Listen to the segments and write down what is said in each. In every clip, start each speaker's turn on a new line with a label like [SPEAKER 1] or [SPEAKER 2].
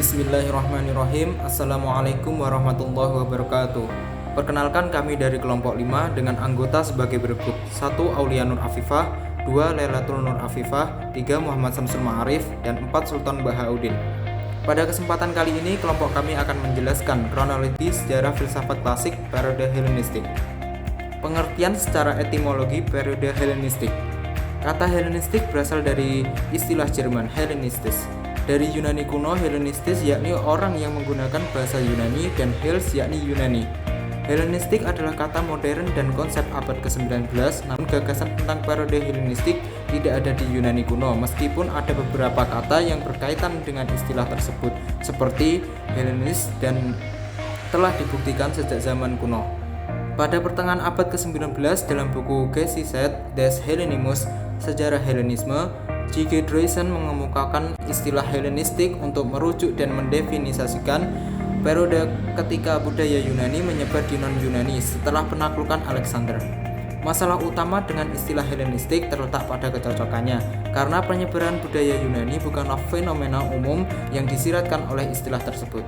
[SPEAKER 1] Bismillahirrahmanirrahim. Assalamualaikum warahmatullahi wabarakatuh. Perkenalkan, kami dari kelompok 5 dengan anggota sebagai berikut: 1. Aulia Nur Afifah, 2. Lailatul Nur Afifah, 3. Muhammad Samsul Ma'arif, dan 4. Sultan Bahauddin. Pada kesempatan kali ini, kelompok kami akan menjelaskan kronologi sejarah filsafat klasik periode Helenistik. Pengertian secara etimologi periode Helenistik. Kata Helenistik berasal dari istilah Jerman Hellenistis. Dari Yunani kuno, Hellenistis yakni orang yang menggunakan bahasa Yunani, dan Hels yakni Yunani. Hellenistik adalah kata modern dan konsep abad ke-19, namun gagasan tentang periode Helenistik tidak ada di Yunani kuno, meskipun ada beberapa kata yang berkaitan dengan istilah tersebut, seperti Hellenis, dan telah dibuktikan sejak zaman kuno. Pada pertengahan abad ke-19, dalam buku Geschichte des Hellenismus, Sejarah Helenisme, J.G. Droysen mengemukakan istilah Helenistik untuk merujuk dan mendefinisikan periode ketika budaya Yunani menyebar di non-Yunani setelah penaklukan Alexander. Masalah utama dengan istilah Helenistik terletak pada kecocokannya, karena penyebaran budaya Yunani bukanlah fenomena umum yang disiratkan oleh istilah tersebut.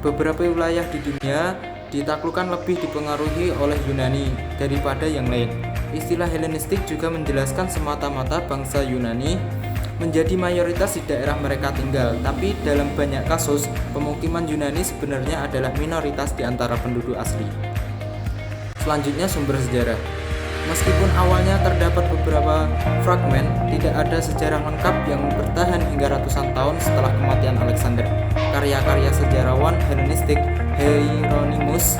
[SPEAKER 1] Beberapa wilayah di dunia ditaklukkan lebih dipengaruhi oleh Yunani daripada yang lain. Istilah Helenistik juga menjelaskan semata-mata bangsa Yunani menjadi mayoritas di daerah mereka tinggal, tapi dalam banyak kasus, pemukiman Yunani sebenarnya adalah minoritas di antara penduduk asli. Selanjutnya, sumber sejarah. Meskipun awalnya terdapat beberapa fragmen, tidak ada sejarah lengkap yang bertahan hingga ratusan tahun setelah kematian Alexander. Karya-karya sejarawan Helenistik Hieronymus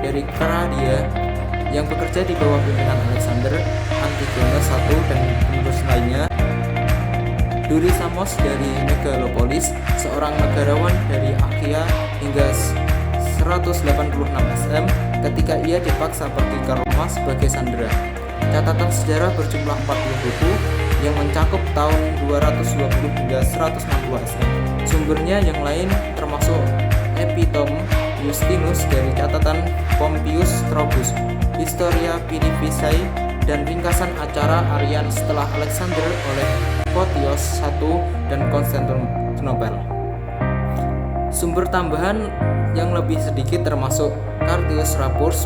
[SPEAKER 1] dari Karadia yang bekerja di bawah pimpinan Alexander, Antigonus I, dan penerus lainnya, Duri Samos dari Megalopolis, seorang negarawan dari Achaia hingga 186 SM ketika ia dipaksa pergi ke Roma sebagai sandera. Catatan sejarah berjumlah 40 buku yang mencakup tahun 220 hingga 160 SM. Sumbernya yang lain termasuk Epitome Justinus dari catatan Pompeius Strobus, Historia Philippicae, dan ringkasan acara Arian setelah Alexander oleh Photios I dan Konstantinopel. Sumber tambahan yang lebih sedikit termasuk Cartius Rapurs,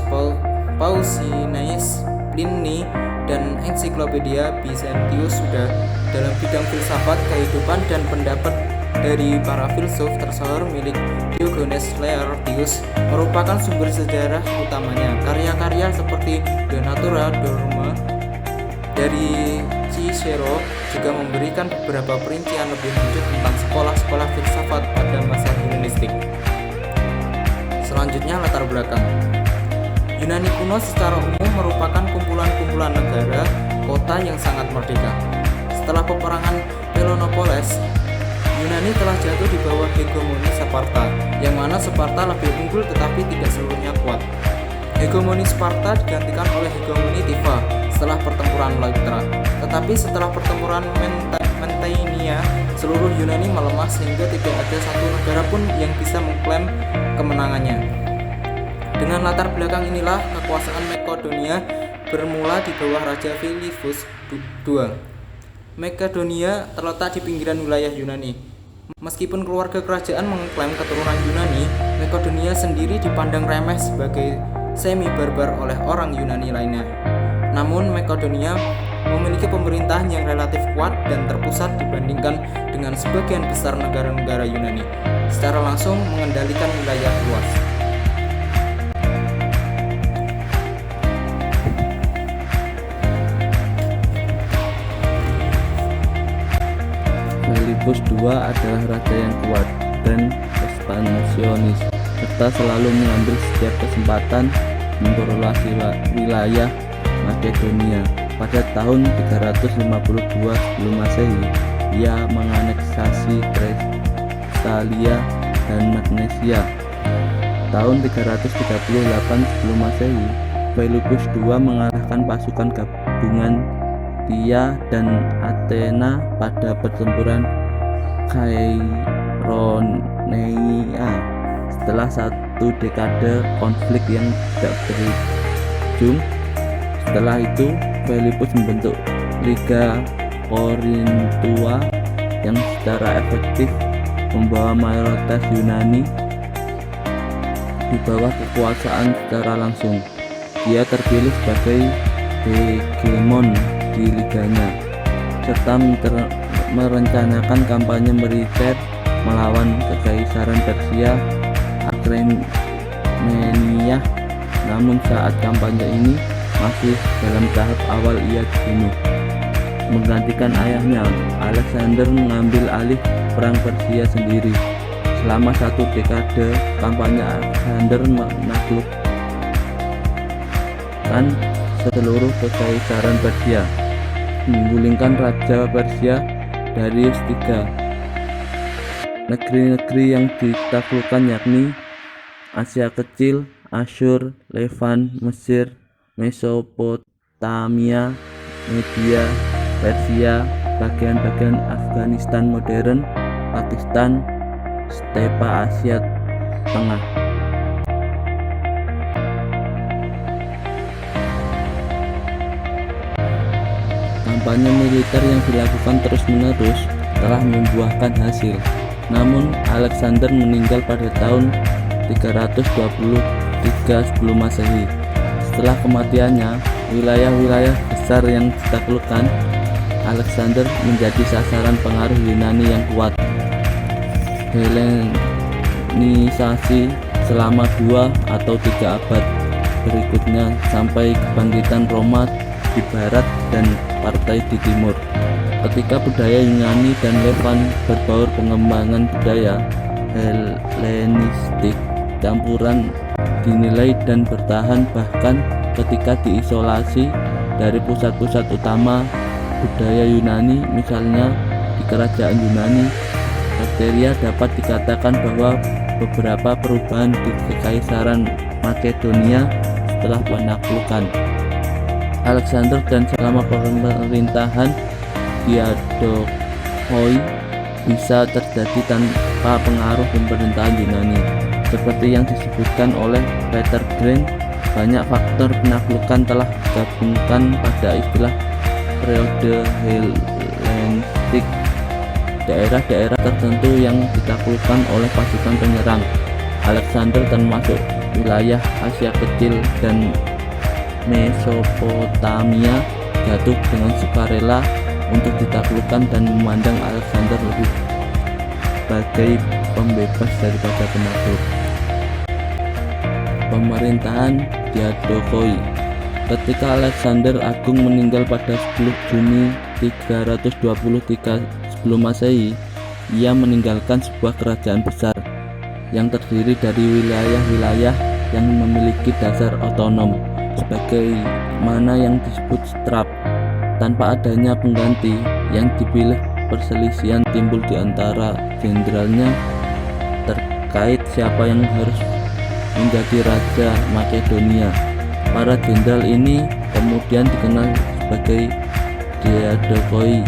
[SPEAKER 1] Pausanias, Pliny, dan Ensiklopedia Byzantius sudah dalam bidang filsafat, kehidupan, dan pendapat dari para filsuf tersohor milik Diogenes Laertius merupakan sumber sejarah utamanya. Karya-karya seperti De Natura Dorma dari Cicero juga memberikan beberapa perincian lebih lanjut tentang sekolah-sekolah filsafat pada masa Helenistik. Selanjutnya, latar belakang. Yunani kuno secara umum merupakan kumpulan-kumpulan negara, kota yang sangat merdeka. Setelah peperangan Peloponnesus, Yunani telah jatuh di bawah hegemoni Sparta, yang mana Sparta lebih unggul tetapi tidak seluruhnya kuat. Hegemoni Sparta digantikan oleh hegemoni Tiva setelah pertempuran Leuctra. Tetapi setelah pertempuran Mantinea, seluruh Yunani melemah sehingga tidak ada satu negara pun yang bisa mengklaim kemenangannya. Dengan latar belakang inilah kekuasaan Makedonia bermula di bawah Raja Philippus II. Makedonia terletak di pinggiran wilayah Yunani. Meskipun keluarga kerajaan mengklaim keturunan Yunani, Makedonia sendiri dipandang remeh sebagai semi-barbar oleh orang Yunani lainnya. Namun, Makedonia memiliki pemerintahan yang relatif kuat dan terpusat dibandingkan dengan sebagian besar negara-negara Yunani, secara langsung mengendalikan wilayah luas.
[SPEAKER 2] Philippus II adalah raja yang kuat dan ekspansionis, serta selalu mengambil setiap kesempatan memperluas wilayah Makedonia. Pada tahun 352 sebelum Masehi, ia menganeksasi Thessalia dan Magnesia. Tahun 338 sebelum Masehi, Philippus II mengalahkan pasukan gabungan Dia dan Athena pada pertempuran Chaironeia. Setelah satu dekade konflik yang tidak berujung, setelah itu Philippus membentuk Liga Korintua yang secara efektif membawa mayoritas Yunani di bawah kekuasaan secara langsung. Dia terpilih sebagai hegemon di liganya, serta merencanakan kampanye militer melawan Kekaisaran Persia Akhemeniah. Namun saat kampanye ini masih dalam tahap awal, ia dibunuh. Menggantikan ayahnya, Alexander mengambil alih perang Persia sendiri. Selama 1 dekade kampanye, Alexander menaklukkan seluruh Kekaisaran Persia, menggulingkan Raja Persia Darius III. Negeri-negeri yang ditaklukkan yakni Asia Kecil, Asyur, Levan, Mesir, Mesopotamia, Media, Persia, bagian-bagian Afghanistan modern, Pakistan, stepa Asia Tengah. Kampanye militer yang dilakukan terus-menerus telah membuahkan hasil. Namun Alexander meninggal pada tahun 323 sebelum Masehi. Setelah kematiannya, wilayah-wilayah besar yang ditaklukkan Alexander menjadi sasaran pengaruh Yunani yang kuat. Helenisasi selama 2 atau 3 abad berikutnya sampai kebangkitan Roma di barat dan Partai di timur. Ketika budaya Yunani dan Levan berbaur, pengembangan budaya Helenistik campuran dinilai dan bertahan bahkan ketika diisolasi dari pusat-pusat utama budaya Yunani, misalnya di kerajaan Yunani. Bakteria dapat dikatakan bahwa beberapa perubahan di Kekaisaran Makedonia setelah penaklukan Alexander dan selama pemerintahan Diadochoi bisa terjadi tanpa pengaruh pemerintahan Yunani. Seperti yang disebutkan oleh Peter Green, banyak faktor penaklukan telah digabungkan pada istilah periode Helenistik. Daerah-daerah tertentu yang ditaklukkan oleh pasukan penyerang Alexander termasuk wilayah Asia Kecil dan Mesopotamia jatuh dengan sukarela untuk ditaklukkan dan memandang Alexander lebih sebagai pembebas daripada penakluk. Pemerintahan Diadochoi. Ketika Alexander Agung meninggal pada 10 Juni 323 sebelum Masehi, ia meninggalkan sebuah kerajaan besar yang terdiri dari wilayah-wilayah yang memiliki dasar otonom, sebagaimana yang disebut satrap. Tanpa adanya pengganti yang dipilih, perselisihan timbul di antara jenderalnya terkait siapa yang harus menjadi raja Makedonia. Para jenderal ini kemudian dikenal sebagai Diadochoi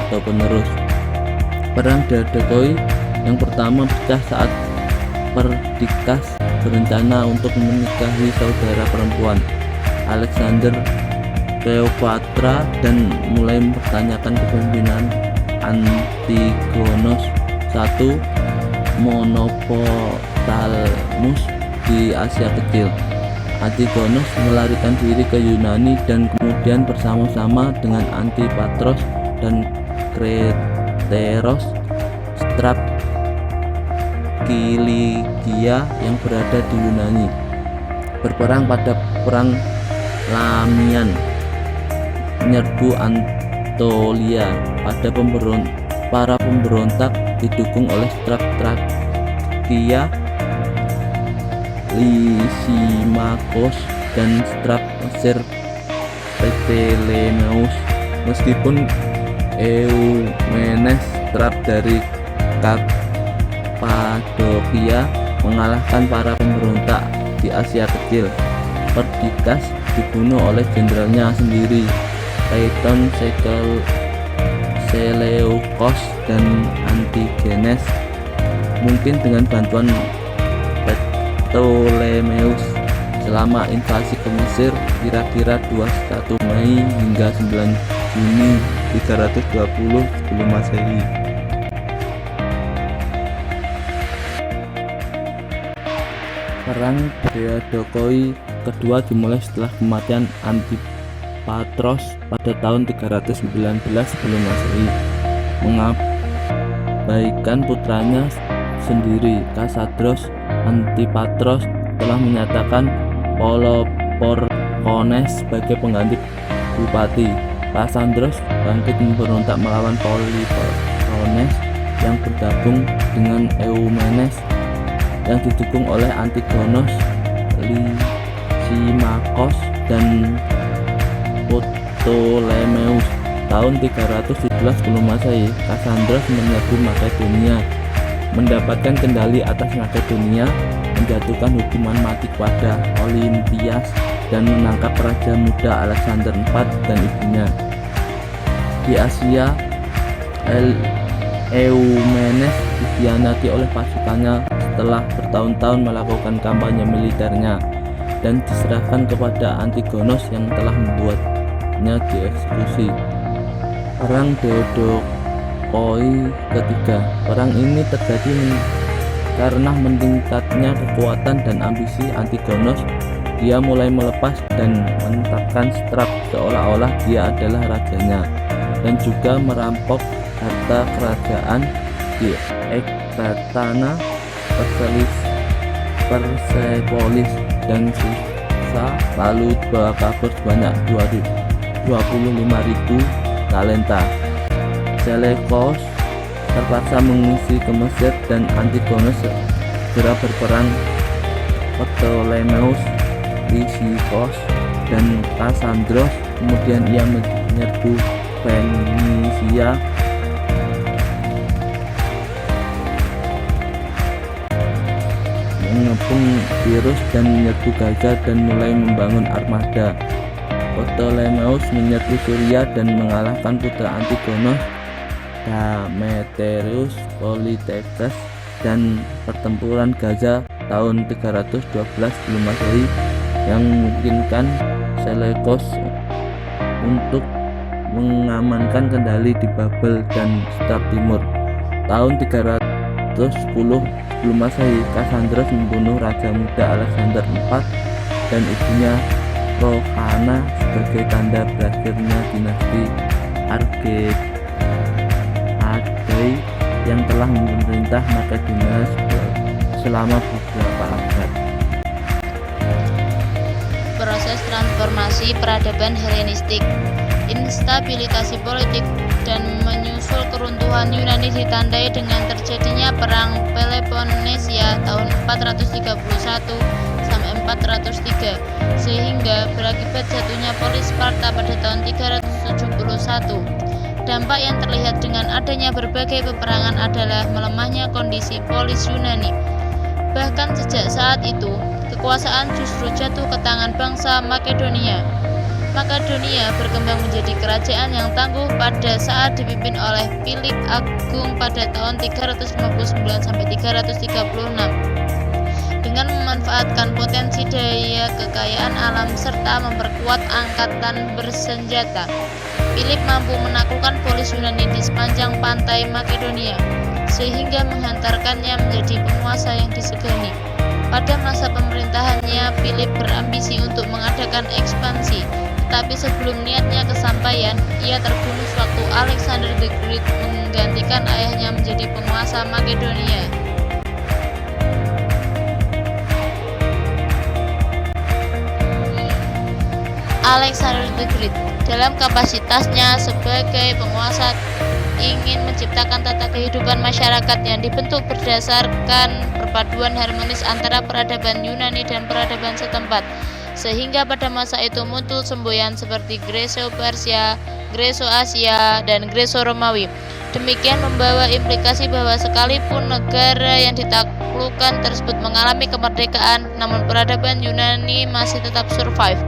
[SPEAKER 2] atau penerus. Perang Diadochoi yang pertama pecah saat Perdikas berencana untuk menikahi saudara perempuan Alexander, Cleopatra, dan mulai mempertanyakan kepemimpinan Antigonos I Monopotamus di Asia Kecil. Antigonos melarikan diri ke Yunani dan kemudian bersama-sama dengan Antipatros dan Kreteros satrap Kilikia yang berada di Yunani berperang pada perang Lamian, menyerbu Anatolia. Para pemberontak didukung oleh satrap Trakia, Lysimachus, dan satrap Mesir Ptolemeus. Meskipun Eumenes, satrap dari Kappadokia, mengalahkan para pemberontak di Asia Kecil, Perdikas dibunuh oleh jenderalnya sendiri, Phaeton, Seleukos, dan Antigenes, mungkin dengan bantuan Ptolemeus. Selama invasi ke Mesir kira-kira 21 Mei hingga 9 Juni 320 sebelum Masehi. Perang Theodokoi kedua dimulai setelah kematian Antipatros pada tahun 319 sebelum Masehi. Mengabaikan putranya sendiri, Kasadros Antipatros telah menyatakan Peloponnes sebagai pengganti bupati. Kasandros bangkit memberontak melawan Peloponnes yang bergabung dengan Eumenes yang didukung oleh Antigonos, Lysimachos, dan Ptolemeus. Tahun 317 sebelum Masehi, Kasandros menyerbu Makedonia, mendapatkan kendali atas Makedonia, menjatuhkan hukuman mati kepada Olimpias, dan menangkap Raja Muda Alexander IV dan ibunya. Di Asia, Eumenes dikhianati oleh pasukannya setelah bertahun-tahun melakukan kampanye militernya dan diserahkan kepada Antigonos yang telah membuatnya dieksekusi. Perang Theodokoi ketiga. Perang ini terjadi karena meningkatnya kekuatan dan ambisi Antigonos. Dia mulai melepas dan menetapkan Strab seolah-olah dia adalah rajanya, dan juga merampok harta kerajaan di Ekbatana, Persepolis, dan Susa, lalu dibawa kabur sebanyak 25.000 talenta. Seleucus terpaksa mengungsi ke Mesir dan Antigonos segera berperang. Ptolemeus, Lysimachos, dan Kasandros kemudian ia menyerbu Fenisia, mengepung Tirus dan menyerbu Gaza dan mulai membangun armada. Ptolemeus menyerbu Suria dan mengalahkan putra Antigonos, Demetrius Politekes, dan pertempuran Gaza tahun 312 sebelum Masehi yang memungkinkan Seleucus untuk mengamankan kendali di Babel dan Strab Timur. Tahun 310 sebelum Masehi, Kasandros membunuh Raja Muda Alexander IV dan ibunya Rohana sebagai tanda berakhirnya dinasti Argeadai yang telah memerintah Makedonia selama beberapa abad.
[SPEAKER 3] Proses transformasi peradaban Helenistik, instabilitas politik, dan menyusul keruntuhan Yunani ditandai dengan terjadinya Perang Peloponnesia tahun 431 sampai 403, sehingga berakibat jatuhnya polis Sparta pada tahun 371. Dampak yang terlihat dengan adanya berbagai peperangan adalah melemahnya kondisi polis Yunani. Bahkan sejak saat itu, kekuasaan justru jatuh ke tangan bangsa Makedonia. Makedonia berkembang menjadi kerajaan yang tangguh pada saat dipimpin oleh Philip Agung pada tahun 359 sampai 336. Dengan memanfaatkan potensi daya kekayaan alam serta memperkuat angkatan bersenjata, Philip mampu menaklukkan polis Yunani di sepanjang pantai Makedonia, sehingga menghantarkannya menjadi penguasa yang disegani. Pada masa pemerintahannya, Philip berambisi untuk mengadakan ekspansi, tetapi sebelum niatnya kesampaian, ia terbunuh sewaktu Alexander the Great menggantikan ayahnya menjadi penguasa Makedonia. Alexander the Great dalam kapasitasnya sebagai penguasa ingin menciptakan tata kehidupan masyarakat yang dibentuk berdasarkan perpaduan harmonis antara peradaban Yunani dan peradaban setempat, sehingga pada masa itu muncul semboyan seperti Greco-Persia, Greco-Asia, dan Greco-Romawi. Demikian membawa implikasi bahwa sekalipun negara yang ditaklukkan tersebut mengalami kemerdekaan, namun peradaban Yunani masih tetap survive.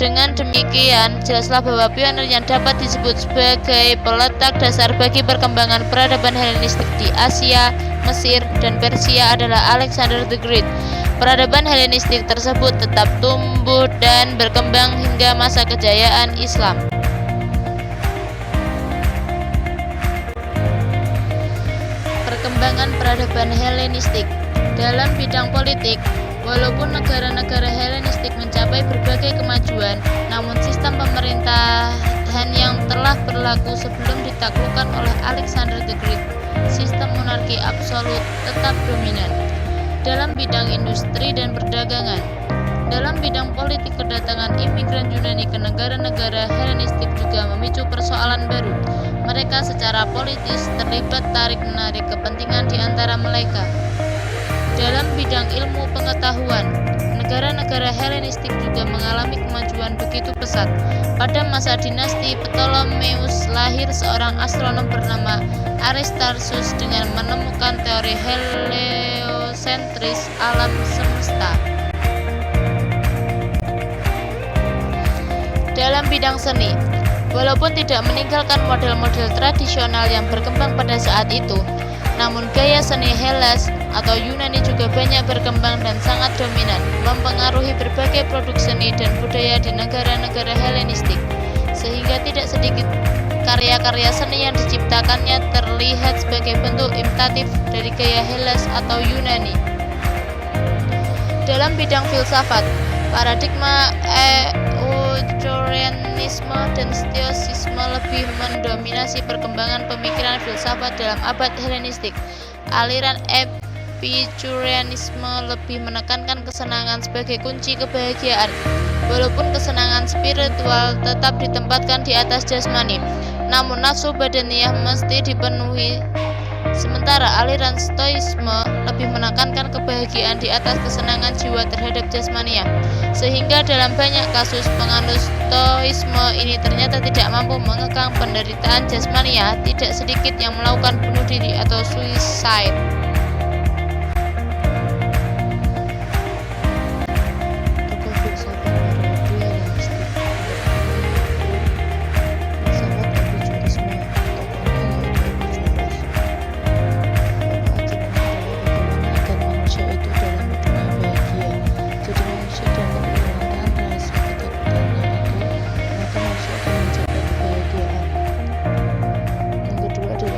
[SPEAKER 3] Dengan demikian, jelaslah bahwa pionir yang dapat disebut sebagai peletak dasar bagi perkembangan peradaban Helenistik di Asia, Mesir, dan Persia adalah Alexander the Great. Peradaban Helenistik tersebut tetap tumbuh dan berkembang hingga masa kejayaan Islam. Perkembangan peradaban Helenistik dalam bidang politik, Walaupun negara-negara Helenistik mencapai berbagai kemajuan, namun sistem pemerintahan yang telah berlaku sebelum ditaklukkan oleh Alexander the Great, sistem monarki absolut, tetap dominan. Dalam bidang industri dan perdagangan, dalam bidang politik, kedatangan imigran Yunani ke negara-negara Helenistik juga memicu persoalan baru. Mereka secara politis terlibat tarik-menarik kepentingan di antara mereka. Dalam bidang ilmu pengetahuan, negara-negara Helenistik juga mengalami kemajuan begitu pesat. Pada masa dinasti Ptolemeus lahir seorang astronom bernama Aristarchus dengan menemukan teori heliosentris alam semesta. Dalam bidang seni, walaupun tidak meninggalkan model-model tradisional yang berkembang pada saat itu, namun gaya seni Hellas atau Yunani juga banyak berkembang dan sangat dominan, mempengaruhi berbagai produk seni dan budaya di negara-negara Helenistik, sehingga tidak sedikit karya-karya seni yang diciptakannya terlihat sebagai bentuk imitatif dari gaya Hellas atau Yunani. Dalam bidang filsafat, paradigma Epicureanisme dan Stoicisme lebih mendominasi perkembangan pemikiran filsafat dalam abad Helenistik. Aliran Epicureanisme lebih menekankan kesenangan sebagai kunci kebahagiaan, walaupun kesenangan spiritual tetap ditempatkan di atas jasmani, namun nafsu badaniah mesti dipenuhi. Sementara aliran Stoisme lebih menekankan kebahagiaan di atas kesenangan jiwa terhadap jasmania, sehingga dalam banyak kasus penganut Stoisme ini ternyata tidak mampu mengekang penderitaan jasmania. Tidak sedikit yang melakukan bunuh diri atau suicide. Tokoh filsafat Helenistik filsafat Epicurisme,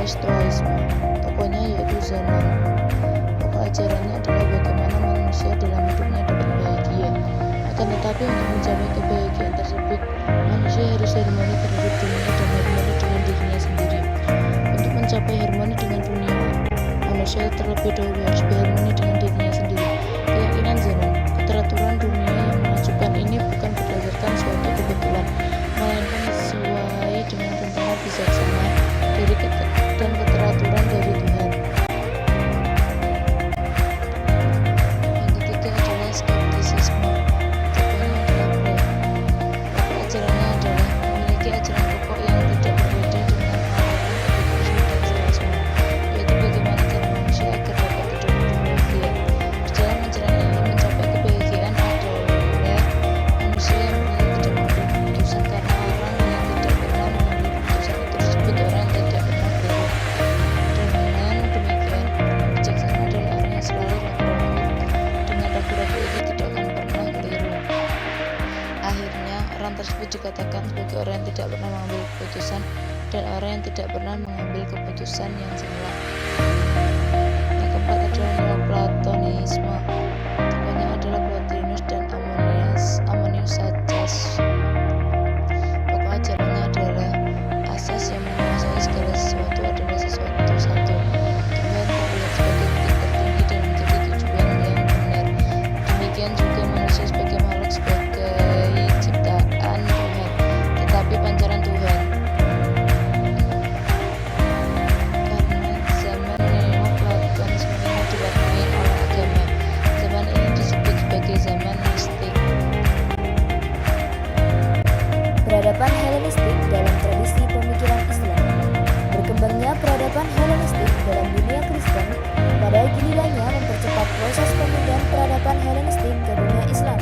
[SPEAKER 3] Stoicisme, tokohnya yaitu Zenon. Pokok ajarannya adalah bagaimana manusia dalam hidupnya dapat bahagia. Akan tetapi untuk mencapai kebahagiaan tersebut, manusia harus harmoni terhadap dunia dan harmoni dengan dirinya sendiri. Untuk mencapai harmoni dengan dunia, manusia terlebih dahulu harus berharmoni dengan dirinya sendiri. Keyakinan Zenon, keteraturan dunia yang menakjubkan ini bukan berdasarkan suatu kebetulan, melainkan sesuai dengan rencana bijaksana dari dan keteraturan dari Tuhan. Yang ketiga adalah skeptisisme. Tokohnya adalah Plato. Pokok ajarannya adalah memiliki ajaran pokok yang tidak berbeda dengan aliran Epikurisme dan Stoicisme, yaitu bagaimana cara manusia agar dapat hidup berbahagia. Di dalam ajaran ini, mencapai kebahagiaan adalah manusia yang tidak mengambil keputusan, karena orang yang tidak pernah mengambil keputusan itu disebut orang yang tidak pernah berubah. Dengan demikian, bijaksana adalah orang yang selalu ragu-ragu. Dengan ragu-ragu itu tidak akan pernah keliru. Akhirnya, orang tersebut dikatakan sebagai orang yang tidak pernah mengambil keputusan dan orang yang tidak pernah mengambil keputusan yang salah. Yang keempat adalah Neoplatonisme. Tokohnya adalah Plotinus dan Ammonius Saccas. Pokok ajarannya adalah asas yang menguasai segala sesuatu adalah sesuatu satu. Tuhan terlihat sebagai titik tertinggi dan menjadi tujuan yang benar. Demikian juga manusia sebagai makhluk sebagai ciptaan Tuhan, tetapi pancaran Tuhan. Karena zaman Neoplatonisme ini diwarnai oleh agama, zaman ini disebut sebagai zaman mistik.
[SPEAKER 4] Peradaban Helenistik dalam tradisi pemikiran Islam. Berkembangnya peradaban Helenistik dalam dunia Kristen pada gilirannya mempercepat proses pemindahan peradaban Helenistik ke dunia Islam.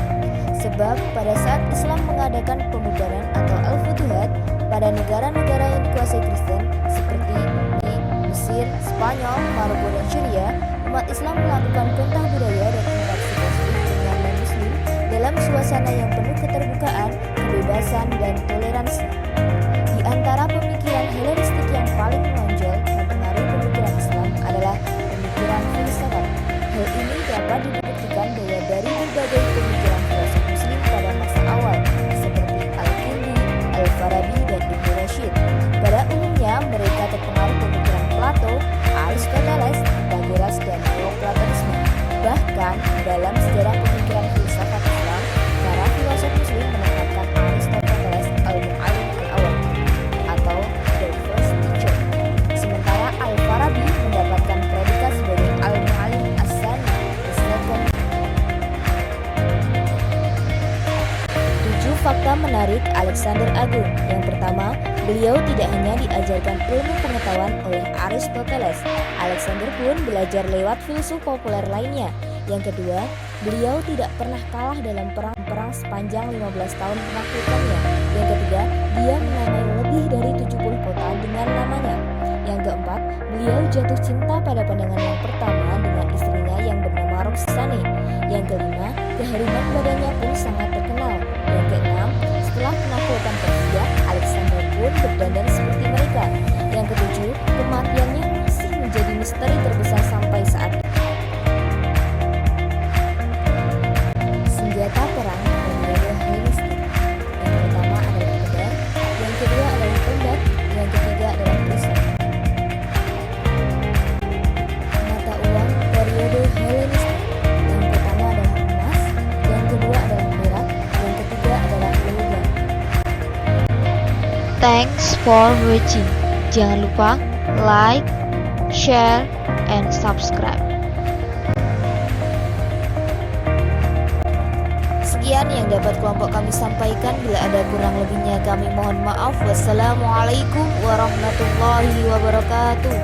[SPEAKER 4] Sebab pada saat Islam mengadakan pembubaran atau al-futuhat pada negara-negara yang dikuasai Kristen seperti di Mesir, Spanyol, Maroko, dan Syria, umat Islam melakukan kontak budaya dan interaksi positif dengan non-Muslim dalam suasana yang penuh keterbukaan, kebebasan, dan toleransi. Di antara pemikiran Helenistik yang paling menonjol mempengaruhi pemikiran Islam adalah pemikiran filsafat. Hal ini dapat dibuktikan bahwa dari fakta menarik Alexander Agung. Yang pertama, beliau tidak hanya diajarkan ilmu pengetahuan oleh Aristoteles, Alexander pun belajar lewat filsuf populer lainnya. Yang kedua, beliau tidak pernah kalah dalam perang sepanjang 15 tahun penaklukannya. Yang ketiga, dia menamai lebih dari 70 kota dengan namanya. Yang keempat, beliau jatuh cinta pada pandangan yang pertama dengan istrinya yang bernama Roxane. Yang kelima, keharuman badannya pun sangat terkenal. Yang keenam, setelah penaklukan Persia, Alexander pun berdandan seperti mereka. Yang ketujuh, kematiannya masih menjadi misteri terbesar sampai saat ini. Senjata perang periode Helenistik. Yang pertama adalah pedang, yang kedua adalah tombak, yang ketiga adalah perisai. Mata uang periode Helenistik. Yang pertama adalah emas, yang kedua adalah perak, yang ketiga adalah logam.
[SPEAKER 3] Thanks for watching. Jangan lupa like, share, and subscribe.
[SPEAKER 4] Sekian yang dapat kelompok kami sampaikan. Bila ada kurang lebihnya kami mohon maaf. Wassalamualaikum warahmatullahi wabarakatuh.